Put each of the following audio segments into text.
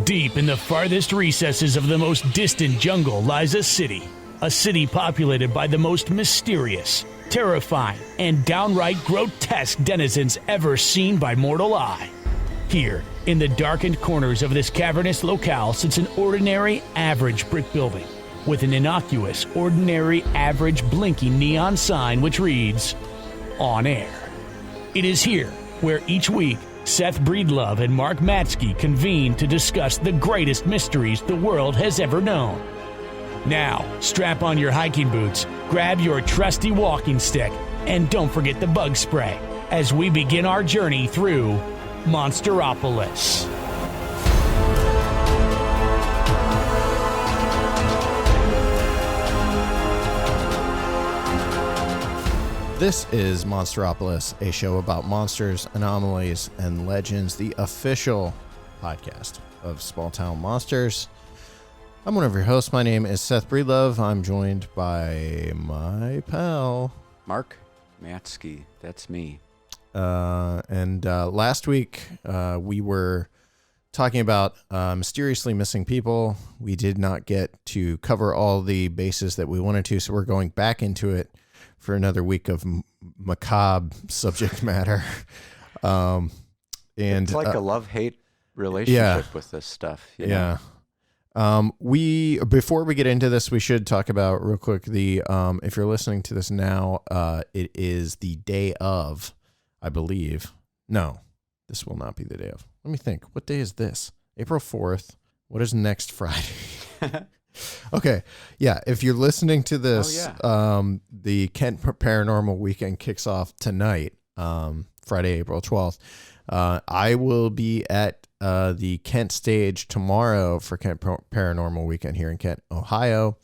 Deep in the farthest recesses of the most distant jungle lies a city populated by the most mysterious, terrifying, and downright grotesque denizens ever seen by mortal eye. Here, in the darkened corners of this cavernous locale sits an ordinary, average brick building with an innocuous, ordinary, average blinking neon sign which reads, On Air. It is here where each week Seth Breedlove and Mark Matzke convene to discuss the greatest mysteries the world has ever known. Now, strap on your hiking boots, grab your trusty walking stick, and don't forget the bug spray as we begin our journey through Monsteropolis. This is Monsteropolis, a show about monsters, anomalies, and legends, the official podcast of Small Town Monsters. I'm one of your hosts. My name is Seth Breedlove. I'm joined by my pal, Mark Matzke. That's me. Last week, we were talking about mysteriously missing people. We did not get to cover all the bases that we wanted to, so we're going back into it for another week of macabre subject matter. It's like a love-hate relationship with this stuff. You know? Before we get into this, we should talk about real quick if you're listening to this now, it is the day of, I believe. No, this will not be the day of. Let me think. What day is this? April 4th. What is next Friday? Okay. Yeah. If you're listening to this, the Kent Paranormal Weekend kicks off tonight, Friday, April 12th. I will be at the Kent stage tomorrow for Kent Paranormal Weekend here in Kent, Ohio.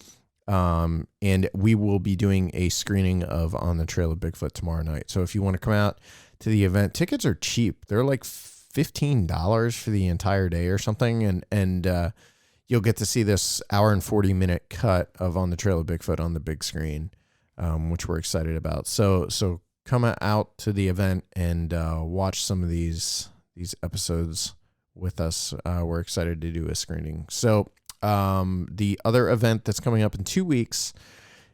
And we will be doing a screening of On the Trail of Bigfoot tomorrow night. So if you want to come out to the event, tickets are cheap. They're like $15 for the entire day or something. And you'll get to see this hour and 40-minute cut of On the Trail of Bigfoot on the big screen, which we're excited about. So come out to the event and watch some of these episodes with us. We're excited to do a screening. So the other event that's coming up in 2 weeks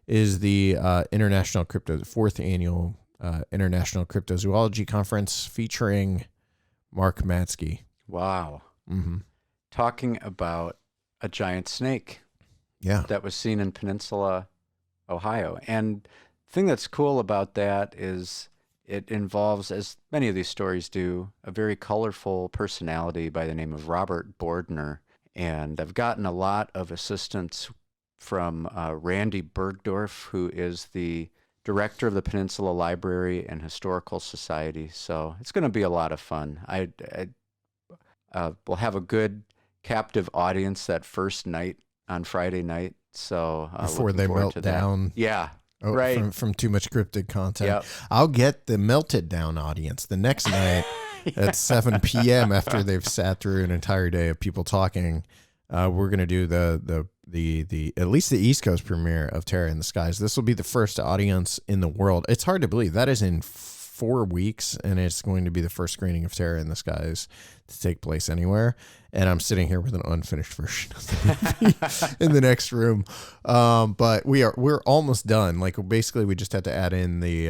is the fourth annual International Cryptozoology Conference featuring Mark Matzke. Wow. Mm-hmm. Talking about a giant snake that was seen in Peninsula, Ohio. And the thing that's cool about that is it involves, as many of these stories do, a very colorful personality by the name of Robert Bordner. And I've gotten a lot of assistance from Randy Bergdorf, who is the director of the Peninsula Library and Historical Society. So it's going to be a lot of fun. We'll have a good captive audience that first night on Friday night. So before they melt down. Yeah. Right. From too much cryptid content. Yep. I'll get the melted down audience the next night at 7 p.m. after they've sat through an entire day of people talking. We're going to do the at least the East Coast premiere of Terror in the Skies. This will be the first audience in the world. It's hard to believe that is in 4 weeks, and it's going to be the first screening of Terror in the Skies to take place anywhere. And I'm sitting here with an unfinished version of the movie in the next room. But we're almost done. Like basically we just had to add in the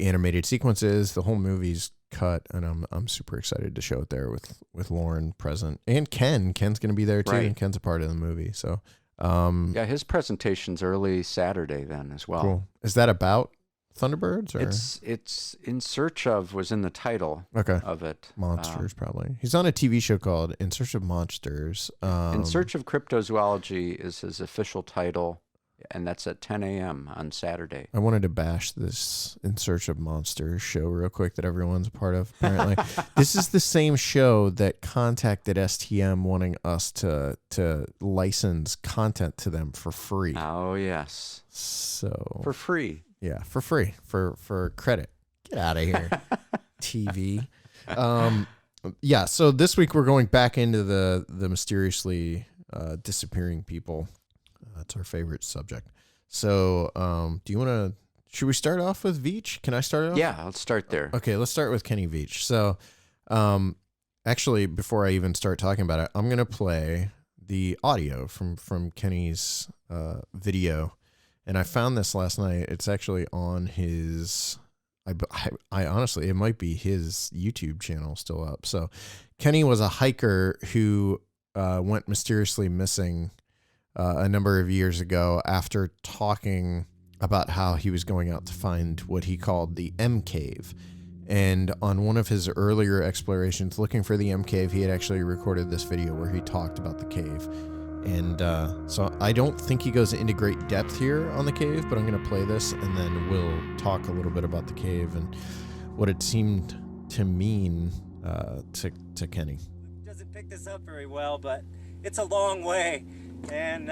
animated sequences. The whole movie's cut, and I'm super excited to show it there with Lauren present. And Ken's going to be there too, right. And Ken's a part of the movie. So his presentation's early Saturday then as well. Cool. Is that about Thunderbirds? Or? It's In Search of was in the title of it. Monsters, probably. He's on a TV show called In Search of Monsters. In Search of Cryptozoology is his official title, and that's at 10 a.m. on Saturday. I wanted to bash this In Search of Monsters show real quick that everyone's a part of, apparently. This is the same show that contacted STM wanting us to license content to them for free. Oh, yes. So for free. Yeah, for free, for credit. Get out of here, TV. So this week we're going back into the mysteriously disappearing people. That's our favorite subject. So do you want to Should we start off with Veatch? Can I start off? Yeah, let's start there. Okay, let's start with Kenny Veatch. So, actually, before I even start talking about it, I'm gonna play the audio from Kenny's video, and I found this last night. It's actually on his. I honestly, it might be his YouTube channel still up. So, Kenny was a hiker who went mysteriously missing a number of years ago after talking about how he was going out to find what he called the M Cave. And on one of his earlier explorations looking for the M Cave, he had actually recorded this video where he talked about the cave. And so I don't think he goes into great depth here on the cave, but I'm going to play this and then we'll talk a little bit about the cave and what it seemed to mean to Kenny. Doesn't pick this up very well, but it's a long way. And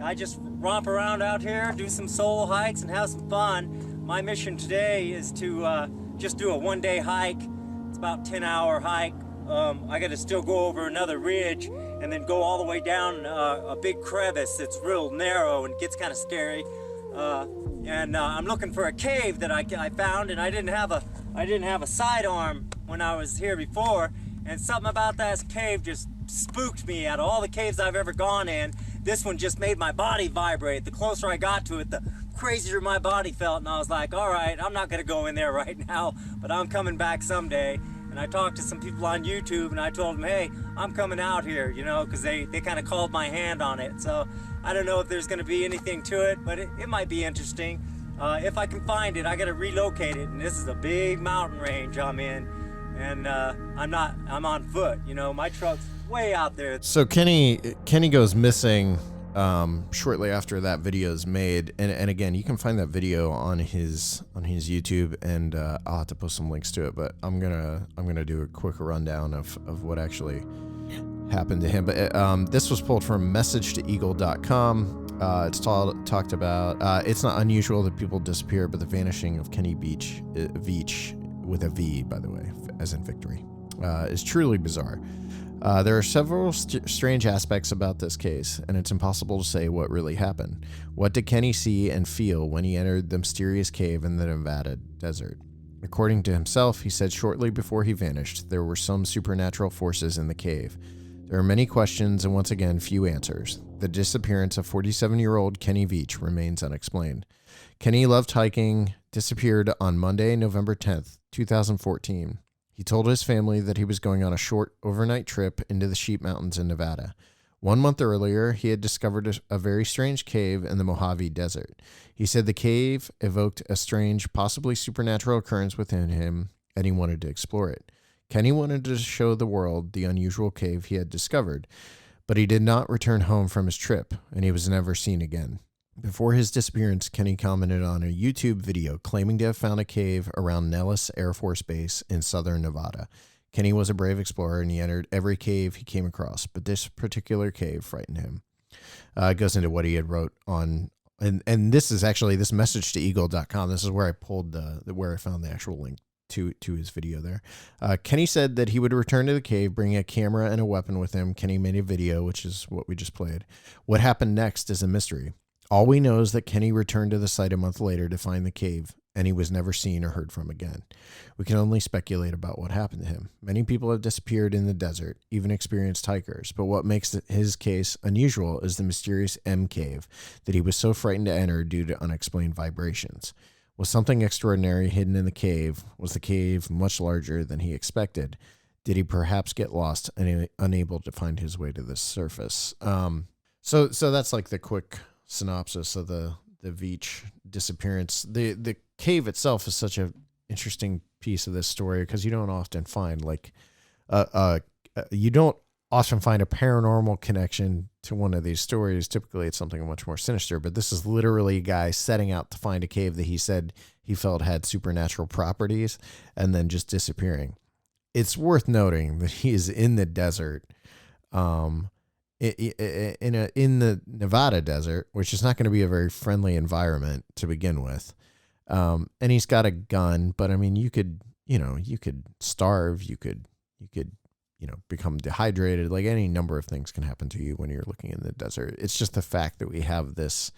I just romp around out here, do some solo hikes, and have some fun. My mission today is to just do a one-day hike. It's about a 10-hour hike. I got to still go over another ridge and then go all the way down a big crevice. It's real narrow and gets kind of scary. I'm looking for a cave that I found, and I didn't have a sidearm when I was here before. And something about that cave just spooked me. Out of all the caves I've ever gone in, this one just made my body vibrate. The closer I got to it, the crazier my body felt, and I was like, all right, I'm not gonna go in there right now, but I'm coming back someday. And I talked to some people on YouTube, and I told them, hey, I'm coming out here, because they kind of called my hand on it. So I don't know if there's gonna be anything to it, but it might be interesting. If I can find it, I gotta relocate it, and this is a big mountain range I'm in. And I'm on foot, my truck's way out there. So Kenny goes missing shortly after that video is made, and again, you can find that video on his YouTube, and I'll have to post some links to it, but I'm gonna do a quick rundown of what actually happened to him. But this was pulled from messagetoeagle.com. It's talked about, it's not unusual that people disappear, but the vanishing of Kenny Veatch, with a V, by the way, as in victory, is truly bizarre. There are several strange aspects about this case, and it's impossible to say what really happened. What did Kenny see and feel when he entered the mysterious cave in the Nevada desert? According to himself, he said shortly before he vanished, there were some supernatural forces in the cave. There are many questions and once again, few answers. The disappearance of 47-year-old Kenny Veatch remains unexplained. Kenny loved hiking, disappeared on Monday, November 10th, 2014. He told his family that he was going on a short overnight trip into the Sheep Mountains in Nevada. 1 month earlier, he had discovered a very strange cave in the Mojave Desert. He said the cave evoked a strange, possibly supernatural occurrence within him, and he wanted to explore it. Kenny wanted to show the world the unusual cave he had discovered, but he did not return home from his trip, and he was never seen again. Before his disappearance, Kenny commented on a YouTube video claiming to have found a cave around Nellis Air Force Base in southern Nevada. Kenny was a brave explorer, and he entered every cave he came across, but this particular cave frightened him. It goes into what he had wrote on, and this is actually this message to eagle.com. This is where I pulled where I found the actual link to his video there. Kenny said that he would return to the cave, bring a camera and a weapon with him. Kenny made a video, which is what we just played. What happened next is a mystery. All we know is that Kenny returned to the site a month later to find the cave, and he was never seen or heard from again. We can only speculate about what happened to him. Many people have disappeared in the desert, even experienced hikers, but what makes his case unusual is the mysterious M Cave that he was so frightened to enter due to unexplained vibrations. Was something extraordinary hidden in the cave? Was the cave much larger than he expected? Did he perhaps get lost and unable to find his way to the surface? So that's like the quick synopsis of the Veatch disappearance. The cave itself is such an interesting piece of this story because you don't often find a paranormal connection to one of these stories. Typically it's something much more sinister, but this is literally a guy setting out to find a cave that he said he felt had supernatural properties and then just disappearing. It's worth noting that he is in the desert, in the Nevada desert, which is not going to be a very friendly environment to begin with. And he's got a gun, but I mean, you could starve, you could become dehydrated. Like any number of things can happen to you when you're looking in the desert. It's just the fact that we have this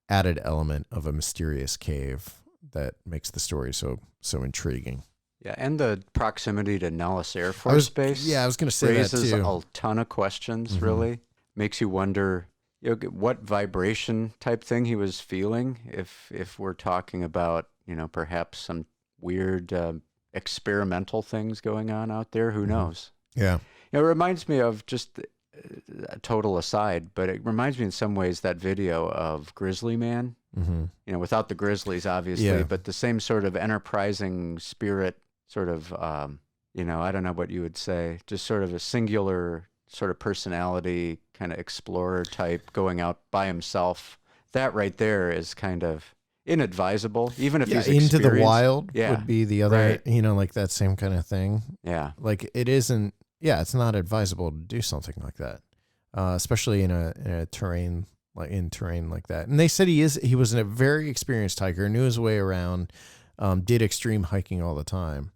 added element of a mysterious cave that makes the story so intriguing. Yeah, and the proximity to Nellis Air Force Base. Yeah, I was going to say that too. Raises a ton of questions. Really makes you wonder, what vibration type thing he was feeling. If we're talking about, perhaps some weird experimental things going on out there, who knows? Yeah, it reminds me of, just a total aside, but it reminds me in some ways that video of Grizzly Man. Without the grizzlies, obviously, but the same sort of enterprising spirit, sort of, I don't know what you would say, just sort of a singular sort of personality, kind of explorer type, going out by himself. That right there is kind of inadvisable, even if he's Into the experienced. Wild would be the other, Right. Like that same kind of thing. Yeah. Like it isn't, it's not advisable to do something like that, especially in a terrain like that. And they said he was a very experienced hiker, knew his way around, did extreme hiking all the time.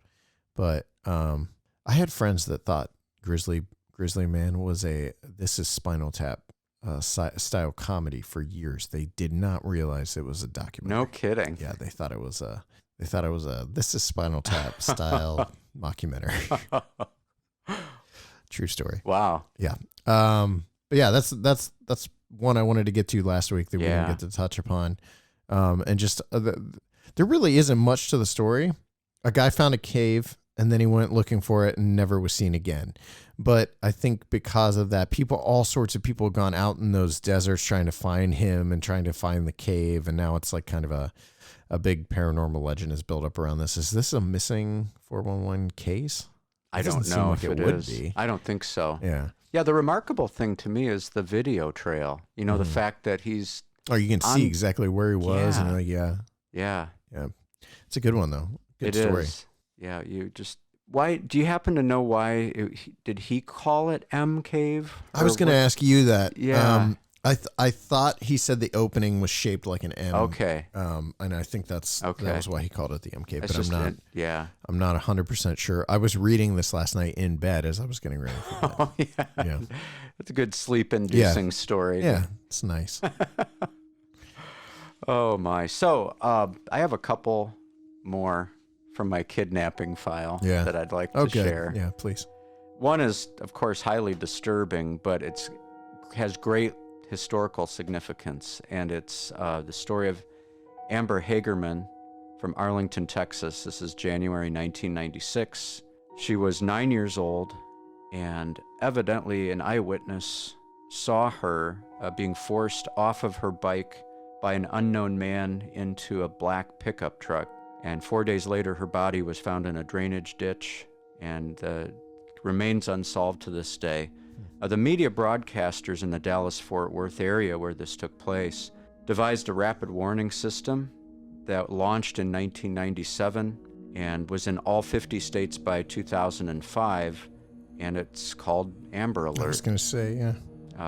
But I had friends that thought Grizzly Man was this is Spinal Tap style comedy for years. They did not realize it was a documentary. No kidding. Yeah, they thought it was a This is Spinal Tap style mockumentary. True story. Wow. Yeah. But yeah, that's one I wanted to get to last week that we didn't get to touch upon. And just there really isn't much to the story. A guy found a cave and then he went looking for it and never was seen again. But I think because of that, all sorts of people have gone out in those deserts trying to find him and trying to find the cave. And now it's like kind of a big paranormal legend is built up around this. Is this a missing 411 case? I don't know if it would is. be. I don't think so. Yeah. Yeah, the remarkable thing to me is the video trail. The fact that he's... Oh, you can see exactly where he was. Yeah. And like, yeah. It's a good one, though. Good story. Is. Yeah, why, do you happen to know why, did he call it M Cave? I was going to ask you that. Yeah. I thought he said the opening was shaped like an M. Okay. And I think that was why he called it the M Cave, but I'm not 100% sure. I was reading this last night in bed as I was getting ready for bed. Oh, yeah. It's a good sleep-inducing story. Yeah, it's nice. Oh, my. So I have a couple more from my kidnapping file that I'd like to share. Yeah, please. One is, of course, highly disturbing, but has great historical significance, and it's the story of Amber Hagerman from Arlington, Texas. This is January 1996. She was 9 years old, and evidently an eyewitness saw her being forced off of her bike by an unknown man into a black pickup truck. And 4 days later, her body was found in a drainage ditch and remains unsolved to this day. The media broadcasters in the Dallas-Fort Worth area where this took place devised a rapid warning system that launched in 1997 and was in all 50 states by 2005, and it's called Amber Alert. I was going to say, yeah.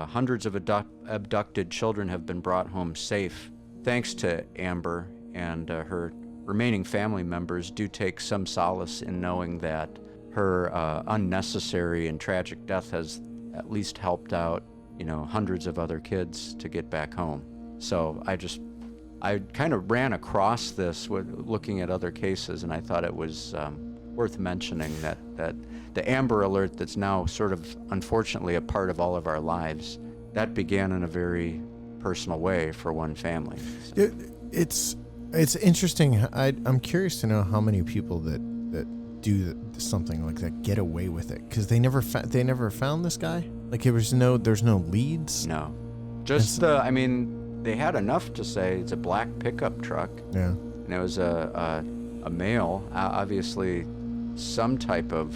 Hundreds of abducted children have been brought home safe. Thanks to Amber, and her remaining family members do take some solace in knowing that her unnecessary and tragic death has at least helped out, hundreds of other kids to get back home. So I kind of ran across this looking at other cases, and I thought it was worth mentioning that the Amber Alert that's now sort of unfortunately a part of all of our lives, that began in a very personal way for one family. So. It's interesting. I'm curious to know how many people that do something like that get away with it, because they never found this guy. Like there's no leads. No, just they had enough to say it's a black pickup truck. Yeah, and it was a male. Obviously, some type of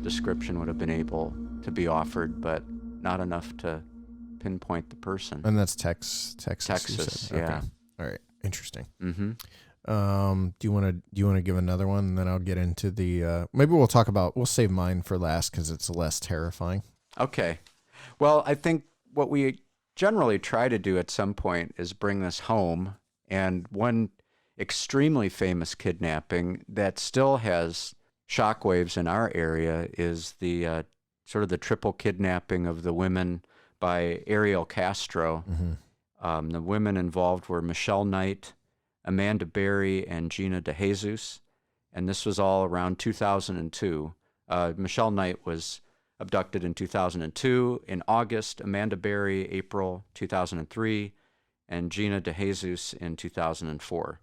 description would have been able to be offered, but not enough to pinpoint the person. And that's Texas. Texas, yeah. Okay. All right, interesting. Mm-hmm. Do you want to give another one, and then I'll get into the maybe we'll save mine for last because it's less terrifying. Okay. Well, I think what we generally try to do at some point is bring this home, and one extremely famous kidnapping that still has shockwaves in our area is the sort of the triple kidnapping of the women by Ariel Castro. Mm-hmm. The women involved were Michelle Knight, Amanda Berry, and Gina DeJesus. And this was all around 2002. Michelle Knight was abducted in 2002. In August, Amanda Berry, April 2003, and Gina DeJesus in 2004.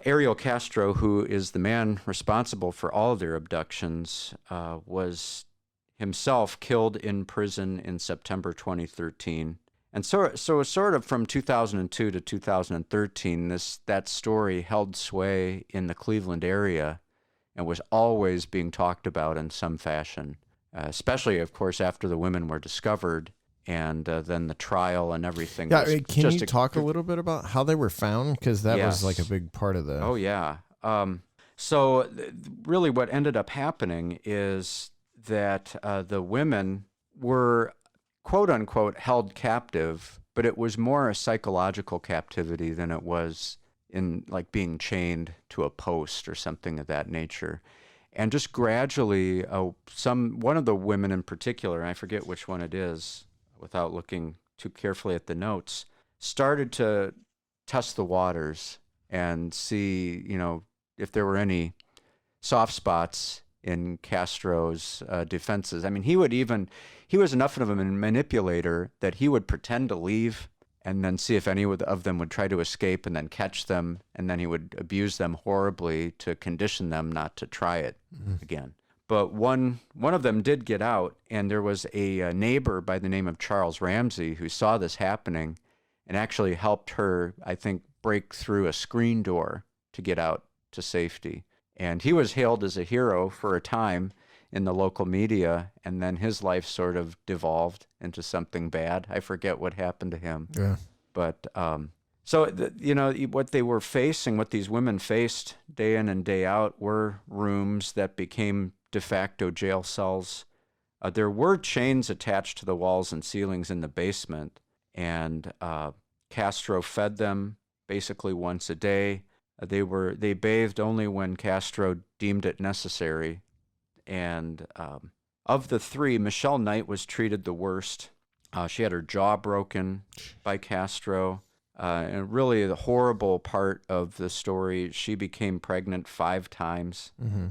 Ariel Castro, who is the man responsible for all of their abductions, was himself killed in prison in September 2013. And so sort of from 2002 to 2013, that story held sway in the Cleveland area and was always being talked about in some fashion, especially, of course, after the women were discovered and then the trial and everything. Yeah, can you talk a little bit about how they were found? Because that was like a big part of the... Oh, yeah. Really what ended up happening is that the women were, quote unquote, held captive, but it was more a psychological captivity than it was in like being chained to a post or something of that nature. And just gradually, one of the women in particular, and I forget which one it is without looking too carefully at the notes, started to test the waters and see, if there were any soft spots in Castro's defenses. I mean, he was enough of a manipulator that he would pretend to leave and then see if any of them would try to escape and then catch them, and then he would abuse them horribly to condition them not to try it again. But one of them did get out, and there was a neighbor by the name of Charles Ramsey who saw this happening and actually helped her, I think, break through a screen door to get out to safety. And he was hailed as a hero for a time in the local media, and then his life sort of devolved into something bad. I forget what happened to him. Yeah. But what they were facing, what these women faced day in and day out, were rooms that became de facto jail cells. There were chains attached to the walls and ceilings in the basement, and Castro fed them basically once a day. They bathed only when Castro deemed it necessary. And of the three, Michelle Knight was treated the worst. She had her jaw broken by Castro. And really the horrible part of the story, she became pregnant 5 times. Mm-hmm.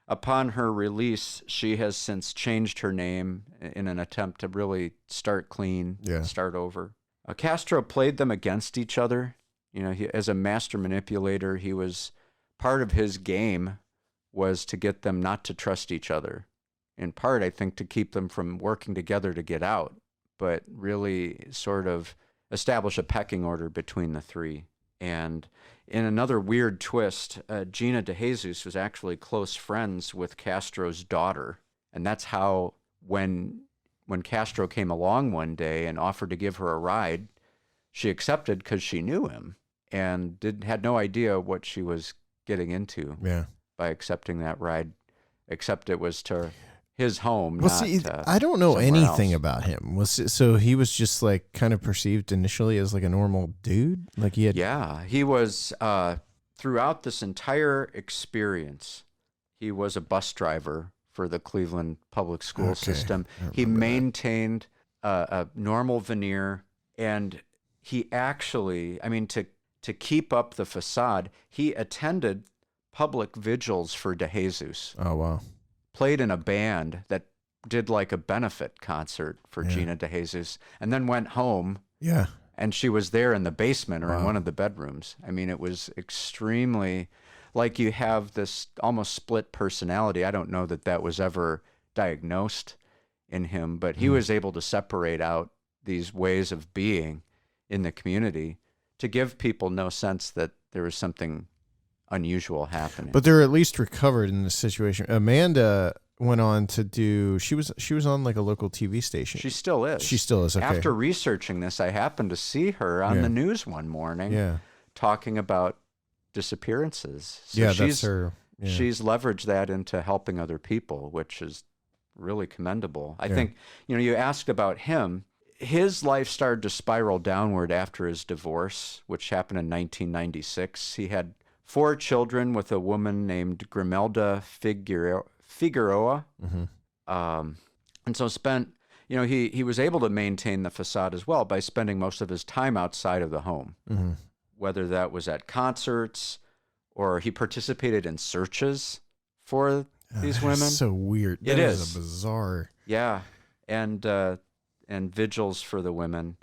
Upon her release, she has since changed her name in an attempt to really start clean, start over. Castro played them against each other. As a master manipulator, part of his game was to get them not to trust each other. In part, I think, to keep them from working together to get out, but really sort of establish a pecking order between the three. And in another weird twist, Gina DeJesus was actually close friends with Castro's daughter. And that's how, when Castro came along one day and offered to give her a ride, she accepted because she knew him and had no idea what she was getting into. Yeah. By accepting that ride, except it was to his home. Well, I don't know anything about him. So he was just like kind of perceived initially as like a normal dude? Like he had... Yeah, he was, throughout this entire experience, he was a bus driver for the Cleveland public school system. He maintained a normal veneer, and he actually, to keep up the facade, he attended public vigils for DeJesus. Oh, wow. Played in a band that did like a benefit concert for Gina DeJesus, and then went home. Yeah. And she was there in the basement or in one of the bedrooms. It was extremely, like, you have this almost split personality. I don't know that was ever diagnosed in him, but he was able to separate out these ways of being in the community to give people no sense that there was something unusual happening. But they're at least recovered in this situation. Amanda went on to do, she was on like a local TV station. She still is. She still is, okay. After researching this, I happened to see her on the news one morning talking about disappearances. So that's her. Yeah. She's leveraged that into helping other people, which is really commendable. I think, you asked about him. His life started to spiral downward after his divorce, which happened in 1996. He had 4 children with a woman named Grimelda Figueroa. Mm-hmm. And so he was able to maintain the facade as well by spending most of his time outside of the home. Mm-hmm. whether that was at concerts or he participated in searches for these women. So weird. It is a bizarre. Yeah, and vigils for the women.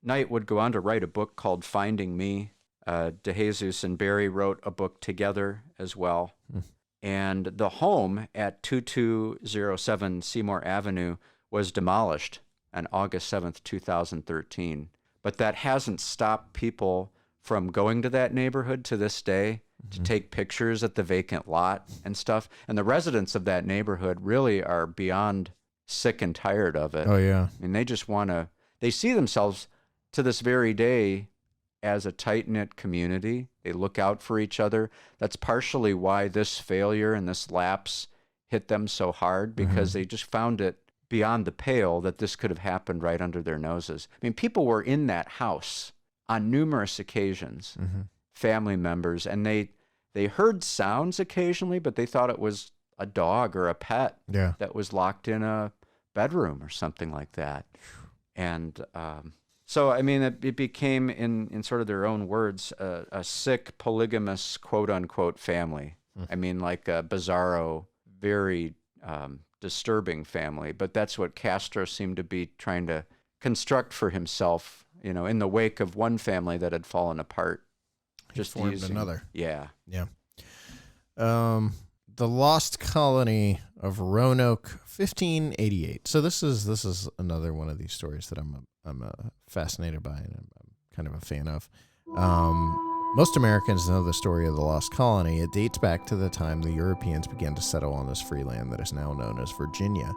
Knight would go on to write a book called Finding Me. DeJesus and Barry wrote a book together as well. And the home at 2207 Seymour Avenue was demolished on August 7th, 2013. But that hasn't stopped people from going to that neighborhood to this day to take pictures at the vacant lot and stuff. And the residents of that neighborhood really are beyond sick and tired of it. Oh, yeah. I mean, they just want to, they see themselves to this very day as a tight-knit community. They look out for each other. That's partially why this failure and this lapse hit them so hard, because they just found it beyond the pale that this could have happened right under their noses. I mean, people were in that house on numerous occasions, family members, and they heard sounds occasionally, but they thought it was a dog or a pet that was locked in a bedroom or something like that. And so, I mean, it became, in sort of their own words, a sick, polygamous, quote-unquote family. I mean, like a bizarro, very disturbing family. But that's what Castro seemed to be trying to construct for himself, you know, in the wake of one family that had fallen apart. Just formed using another. Yeah. Yeah. The Lost Colony of Roanoke, 1588. So this is another one of these stories that I'm fascinated by and I'm kind of a fan of. Most Americans know the story of the Lost Colony. It dates back to the time the Europeans began to settle on this free land that is now known as Virginia.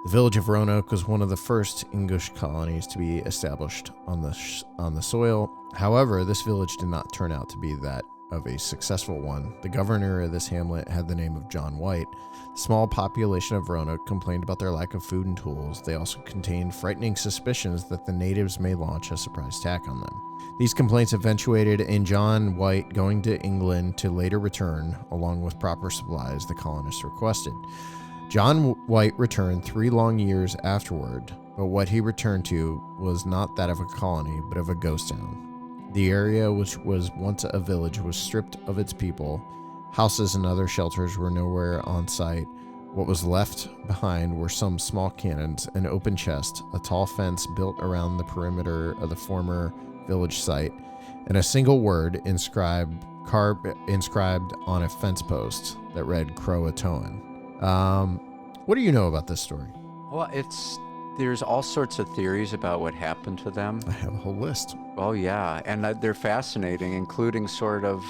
The village of Roanoke was one of the first English colonies to be established on the soil. However, this village did not turn out to be that of a successful one. The governor of this hamlet had the name of John White. The small population of Roanoke complained about their lack of food and tools. They also contained frightening suspicions that the natives may launch a surprise attack on them. These complaints eventuated in John White going to England to later return, along with proper supplies the colonists requested. John White returned 3 long years afterward, but what he returned to was not that of a colony, but of a ghost town. The area, which was once a village, was stripped of its people. Houses and other shelters were nowhere on site. What was left behind were some small cannons, an open chest, a tall fence built around the perimeter of the former village site, and a single word inscribed on a fence post that read Croatoan. What do you know about this story? Well, there's all sorts of theories about what happened to them. I have a whole list. Oh, yeah. And they're fascinating, including sort of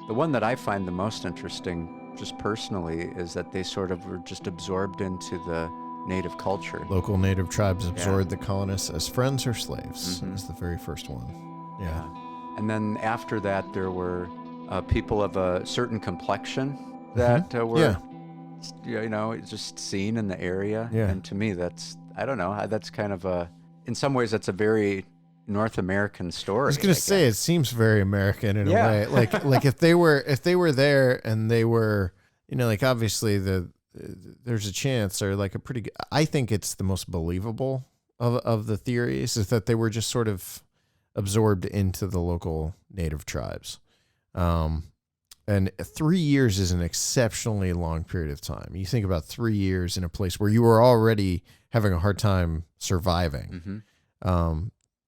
the one that I find the most interesting, just personally, is that they sort of were just absorbed into the native culture. Local native tribes absorbed the colonists as friends or slaves. Is the very first one. Yeah. And then after that, there were people of a certain complexion that were, you know, just seen in the area. Yeah. And to me, that's, I don't know, that's kind of in some ways, that's a very North American story. I was going to say, it seems very American in a way. Like if they were there and they were, you know, like obviously there's a chance, or like a pretty good, I think it's the most believable of the theories, is that they were just sort of absorbed into the local native tribes. And 3 years is an exceptionally long period of time. You think about 3 years in a place where you were already having a hard time surviving.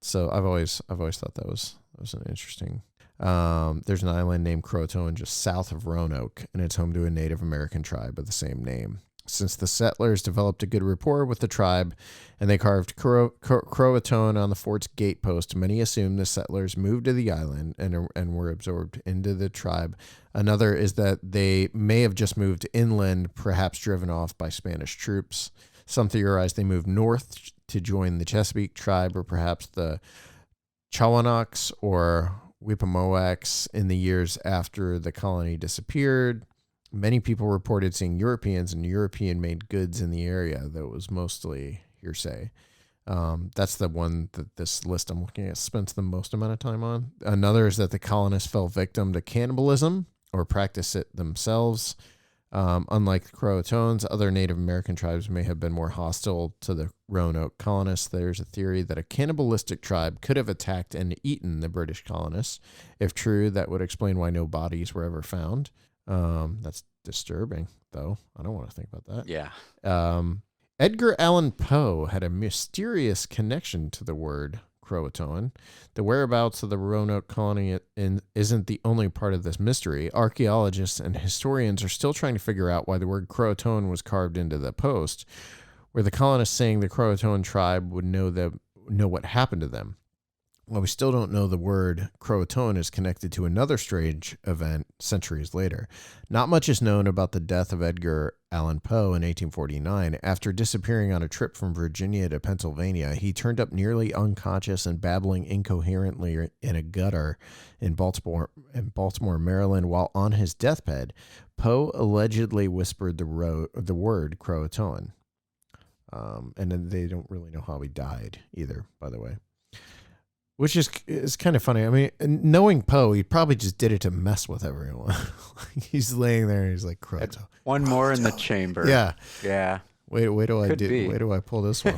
So I've always thought that was an interesting. There's an island named Croatoan just south of Roanoke, and it's home to a Native American tribe of the same name. Since the settlers developed a good rapport with the tribe and they carved Croatoan on the fort's gatepost, many assumed the settlers moved to the island and were absorbed into the tribe. Another is that they may have just moved inland, perhaps driven off by Spanish troops. Some theorize they moved north to join the Chesapeake tribe, or perhaps the Chawanoks or Whippamoaks in the years after the colony disappeared. Many people reported seeing Europeans and European-made goods in the area, though it was mostly hearsay. That's the one that this list I'm looking at spends the most amount of time on. Another is that the colonists fell victim to cannibalism or practiced it themselves. Unlike the Croatoans, other Native American tribes may have been more hostile to the Roanoke colonists. There's a theory that a cannibalistic tribe could have attacked and eaten the British colonists. If true, that would explain why no bodies were ever found. That's disturbing, though. I don't want to think about that. Yeah. Edgar Allan Poe had a mysterious connection to the word Croatoan. The whereabouts of the Roanoke colony isn't the only part of this mystery. Archaeologists and historians are still trying to figure out why the word Croatoan was carved into the post, where the colonists saying the Croatoan tribe would know what happened to them. While we still don't know the word Croatoan is connected to another strange event centuries later. Not much is known about the death of Edgar Allan Poe in 1849. After disappearing on a trip from Virginia to Pennsylvania, he turned up nearly unconscious and babbling incoherently in a gutter in Baltimore, Maryland. While on his deathbed, Poe allegedly whispered the word Croatoan. And then they don't really know how he died either, by the way. Which is kind of funny. I mean, knowing Poe, he probably just did it to mess with everyone. He's laying there and he's like, Croatoan. One more in the chamber. Yeah. Yeah. Wait do I pull this one?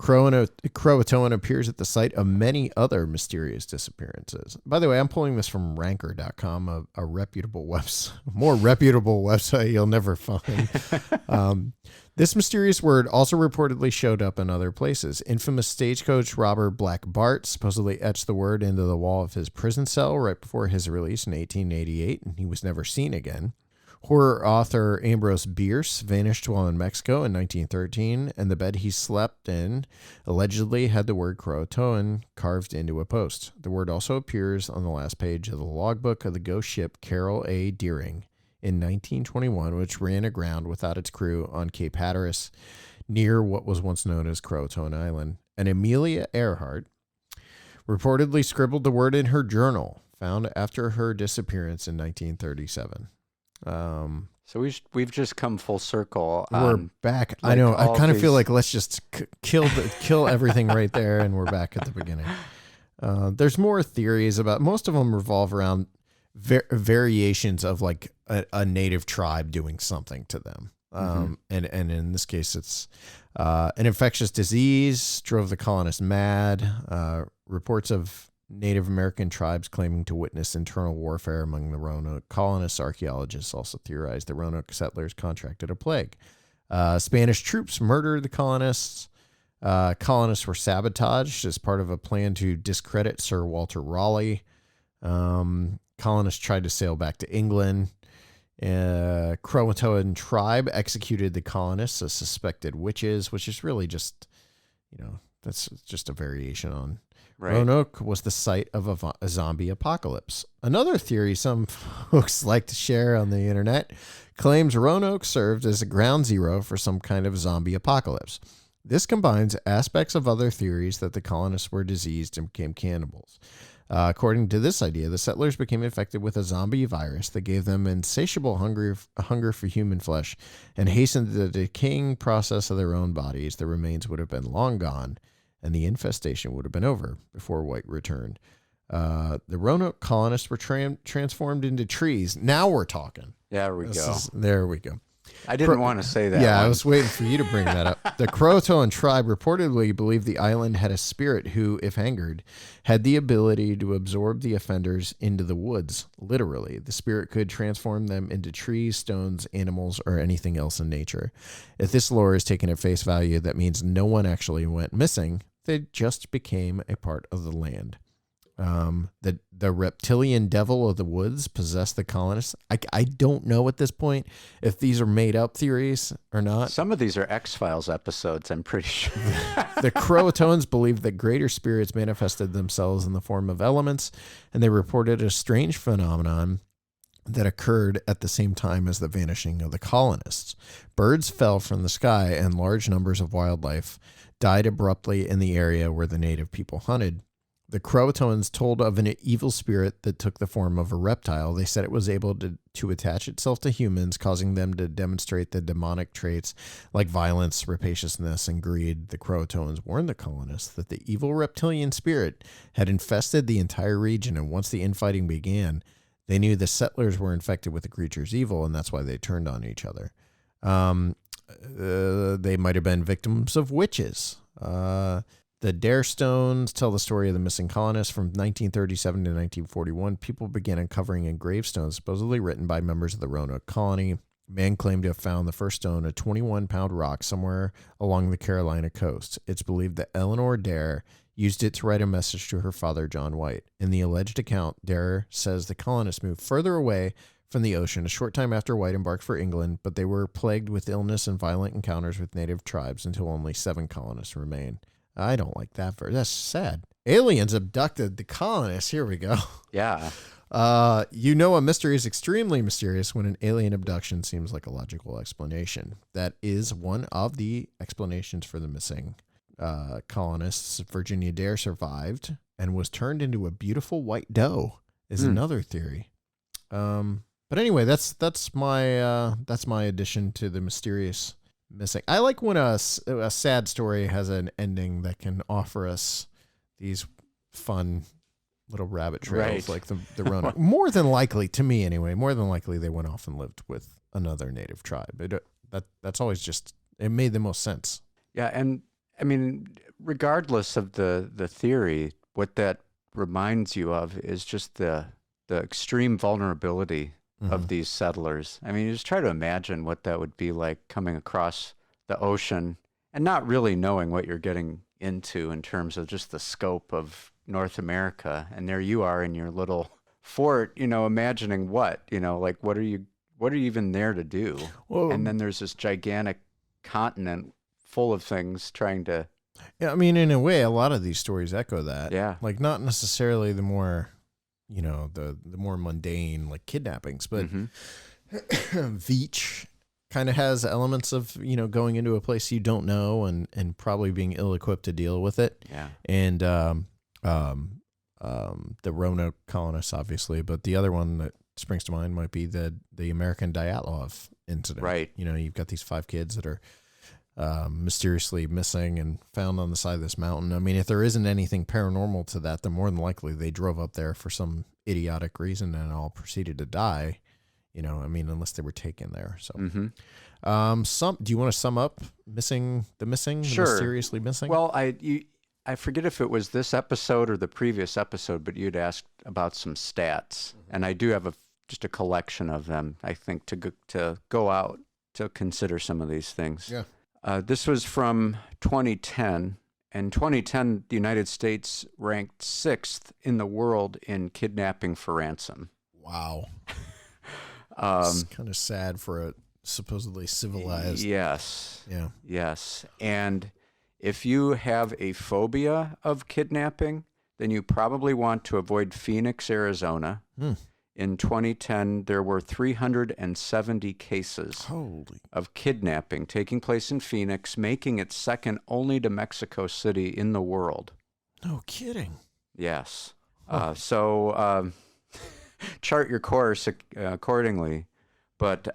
Croatoan appears at the site of many other mysterious disappearances. By the way, I'm pulling this from ranker.com, a reputable website, more reputable website you'll never find. This mysterious word also reportedly showed up in other places. Infamous stagecoach robber Black Bart supposedly etched the word into the wall of his prison cell right before his release in 1888, and he was never seen again. Horror author Ambrose Bierce vanished while in Mexico in 1913, and the bed he slept in allegedly had the word Croatoan carved into a post. The word also appears on the last page of the logbook of the ghost ship Carroll A. Deering in 1921, which ran aground without its crew on Cape Hatteras near what was once known as Croatoan Island. And Amelia Earhart reportedly scribbled the word in her journal, found after her disappearance in 1937. So we've just come full circle. We're back. I know. I kind of feel like let's just kill everything right there, and we're back at the beginning. There's more theories about. Most of them revolve around variations of like a native tribe doing something to them. And in this case, it's an infectious disease drove the colonists mad. Reports of Native American tribes claiming to witness internal warfare among the Roanoke colonists. Archaeologists also theorized the Roanoke settlers contracted a plague. Spanish troops murdered the colonists. Colonists were sabotaged as part of a plan to discredit Sir Walter Raleigh. Colonists tried to sail back to England. Croatoan tribe executed the colonists as suspected witches, which is really just, that's just a variation on. Right. Roanoke was the site of a zombie apocalypse. Another theory some folks like to share on the internet claims Roanoke served as a ground zero for some kind of zombie apocalypse. This combines aspects of other theories that the colonists were diseased and became cannibals. According to this idea, the settlers became infected with a zombie virus that gave them insatiable hunger for human flesh and hastened the decaying process of their own bodies. The remains would have been long gone, and the infestation would have been over before White returned. The Roanoke colonists were transformed into trees. Now we're talking. There we go. There we go. I didn't want to say that. Yeah, I was waiting for you to bring that up. The Croatoan tribe reportedly believed the island had a spirit who, if angered, had the ability to absorb the offenders into the woods. Literally, the spirit could transform them into trees, stones, animals, or anything else in nature. If this lore is taken at face value, that means no one actually went missing. They just became a part of the land. The reptilian devil of the woods possessed the colonists. I don't know at this point if these are made up theories or not. Some of these are X-Files episodes, I'm pretty sure. The Croatoans believed that greater spirits manifested themselves in the form of elements, and they reported a strange phenomenon that occurred at the same time as the vanishing of the colonists. Birds fell from the sky, and large numbers of wildlife died abruptly in the area where the native people hunted. The Croatoans told of an evil spirit that took the form of a reptile. They said it was able to attach itself to humans, causing them to demonstrate the demonic traits like violence, rapaciousness, and greed. The Croatoans warned the colonists that the evil reptilian spirit had infested the entire region, and once the infighting began, They knew the settlers were infected with the creature's evil, and that's why they turned on each other. They might have been victims of witches. The Dare Stones tell the story of the missing colonists. From 1937 to 1941. People began uncovering in gravestones supposedly written by members of the Roanoke colony. Man claimed to have found the first stone, a 21-pound rock, somewhere along the Carolina coast. It's believed that Eleanor Dare used it to write a message to her father, John White. In the alleged account, Dare says the colonists moved further away from the ocean a short time after White embarked for England, but they were plagued with illness and violent encounters with native tribes until only 7 colonists remained. I don't like that verse. That's sad. Aliens abducted the colonists. Here we go. Yeah. A mystery is extremely mysterious when an alien abduction seems like a logical explanation. That is one of the explanations for the missing colonists. Virginia Dare survived and was turned into a beautiful white doe is another theory. But anyway, that's my addition to the mysterious missing. I like when a sad story has an ending that can offer us these fun little rabbit trails, like the Roanoke. More than likely, to me anyway, they went off and lived with another native tribe. That's always it made the most sense. Yeah, and I mean, regardless of the theory, what that reminds you of is just the extreme vulnerability of these settlers. I mean, you just try to imagine what that would be like coming across the ocean and not really knowing what you're getting into in terms of just the scope of North America. And there you are in your little fort, imagining what are you even there to do? Whoa. And then there's this gigantic continent full of things trying to. Yeah, I mean, in a way, a lot of these stories echo that. Yeah. Like, not necessarily the more, the more mundane, like kidnappings, but Veatch kind of has elements of, going into a place you don't know and probably being ill-equipped to deal with it. Yeah. And the Roanoke colonists, obviously, but the other one that springs to mind might be the American Dyatlov incident. Right. You've got these 5 kids that are mysteriously missing and found on the side of this mountain. I mean, if there isn't anything paranormal to that, then more than likely they drove up there for some idiotic reason and all proceeded to die. Unless they were taken there. So, do you want to sum up the mysteriously missing? Well, I forget if it was this episode or the previous episode, but you'd asked about some stats, and I do have just a collection of them. I think to go out to consider some of these things. Yeah. This was from 2010. In 2010, the United States ranked 6th in the world in kidnapping for ransom. Wow. It's kind of sad for a supposedly civilized. Yes. Yeah. Yes. And if you have a phobia of kidnapping, then you probably want to avoid Phoenix, Arizona. In 2010, there were 370 cases of kidnapping taking place in Phoenix, making it second only to Mexico City in the world. No kidding. Yes. So chart your course accordingly. But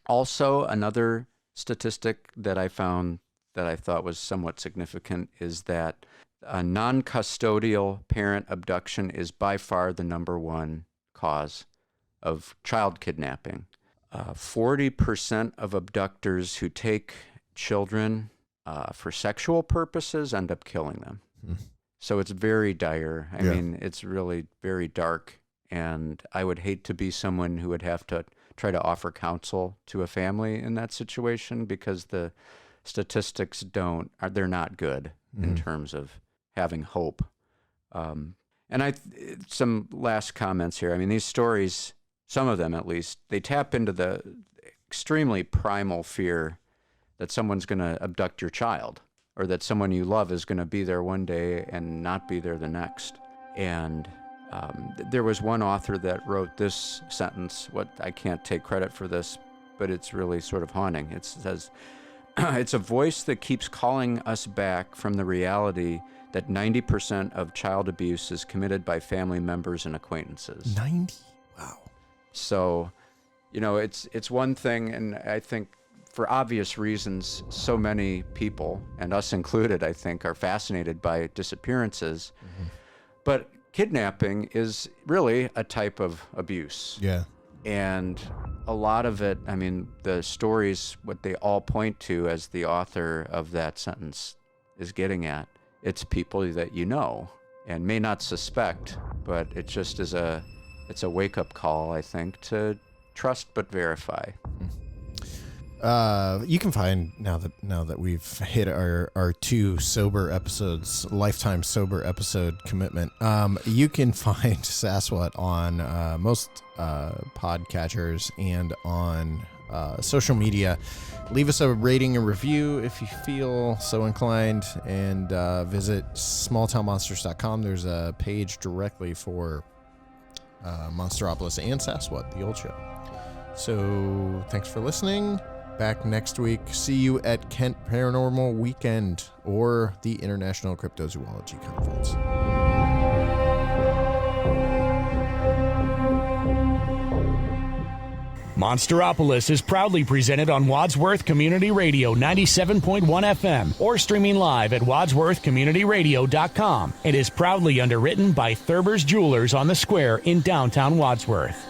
also another statistic that I found that I thought was somewhat significant is that a non-custodial parent abduction is by far the number one cause of child kidnapping. 40% of abductors who take children for sexual purposes end up killing them. So it's very dire. I mean, it's really very dark. And I would hate to be someone who would have to try to offer counsel to a family in that situation, because the statistics they're not good in terms of having hope. And some last comments here. I mean, these stories, some of them at least, they tap into the extremely primal fear that someone's going to abduct your child, or that someone you love is going to be there one day and not be there the next. And there was one author that wrote this sentence. I can't take credit for this, but it's really sort of haunting. It says, "It's a voice that keeps calling us back from the reality that 90% of child abuse is committed by family members and acquaintances." 90? Wow. So, it's one thing, and I think for obvious reasons, so many people, and us included, I think, are fascinated by disappearances. But kidnapping is really a type of abuse. Yeah. And a lot of it, I mean, the stories, what they all point to as the author of that sentence is getting at, it's people that you know and may not suspect, but it just is it's a wake-up call, I think, to trust but verify. You can find now that we've hit our 2 sober episodes, lifetime sober episode commitment. You can find Sasquatch on most podcatchers and on social media. Leave us a rating and review if you feel so inclined, and visit smalltownmonsters.com. There's a page directly for Monsteropolis and Sasquatch, the old show. So thanks for listening. Back next week. See you at Kent Paranormal Weekend or the International Cryptozoology Conference. Monsteropolis is proudly presented on Wadsworth Community Radio 97.1 FM or streaming live at wadsworthcommunityradio.com. It is proudly underwritten by Thurber's Jewelers on the Square in downtown Wadsworth.